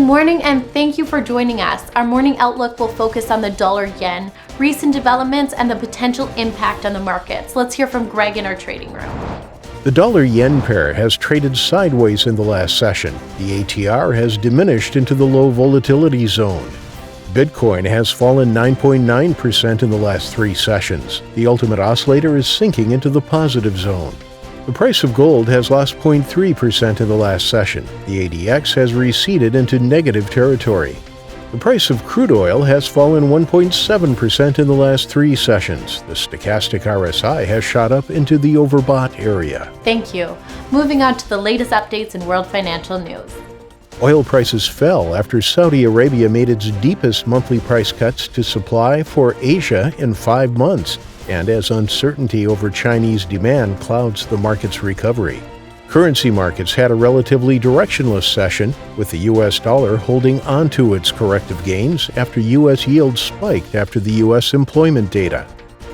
morning and thank you for joining us. Our morning outlook will focus on the dollar-yen, recent developments, and the potential impact on the markets. Let's hear from Greg in our trading room. The dollar-yen pair has traded sideways in the last session. The ATR has diminished into the low volatility zone. Bitcoin has fallen 9.9% in the last 3 sessions. The ultimate oscillator is sinking into the positive zone. The price of gold has lost 0.3% in the last session. The ADX has receded into negative territory. The price of crude oil has fallen 1.7% in the last 3 sessions. The stochastic RSI has shot up into the overbought area. Thank you. Moving on to the latest updates in world financial news. Oil prices fell after Saudi Arabia made its deepest monthly price cuts to supply for Asia in 5 months, and as uncertainty over Chinese demand clouds the market's recovery. Currency markets had a relatively directionless session, with the U.S. dollar holding onto its corrective gains after U.S. yields spiked after the U.S. employment data.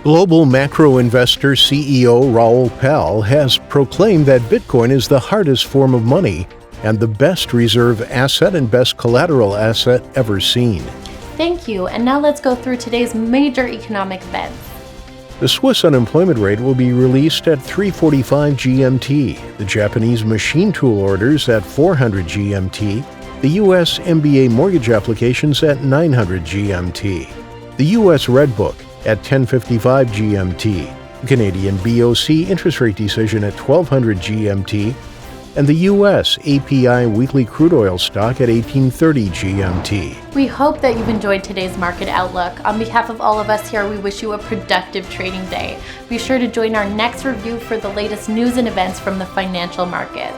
Global macro investor CEO Raoul Pal has proclaimed that Bitcoin is the hardest form of money and the best reserve asset and best collateral asset ever seen. Thank you, and now let's go through today's major economic events. The Swiss unemployment rate will be released at 3:45 GMT, the Japanese machine tool orders at 400 GMT, the U.S. MBA mortgage applications at 900 GMT, the U.S. Red Book at 10:55 GMT, the Canadian BOC interest rate decision at 1200 GMT, and the U.S. API weekly crude oil stock at 1830 GMT. We hope that you've enjoyed today's market outlook. On behalf of all of us here, we wish you a productive trading day. Be sure to join our next review for the latest news and events from the financial markets.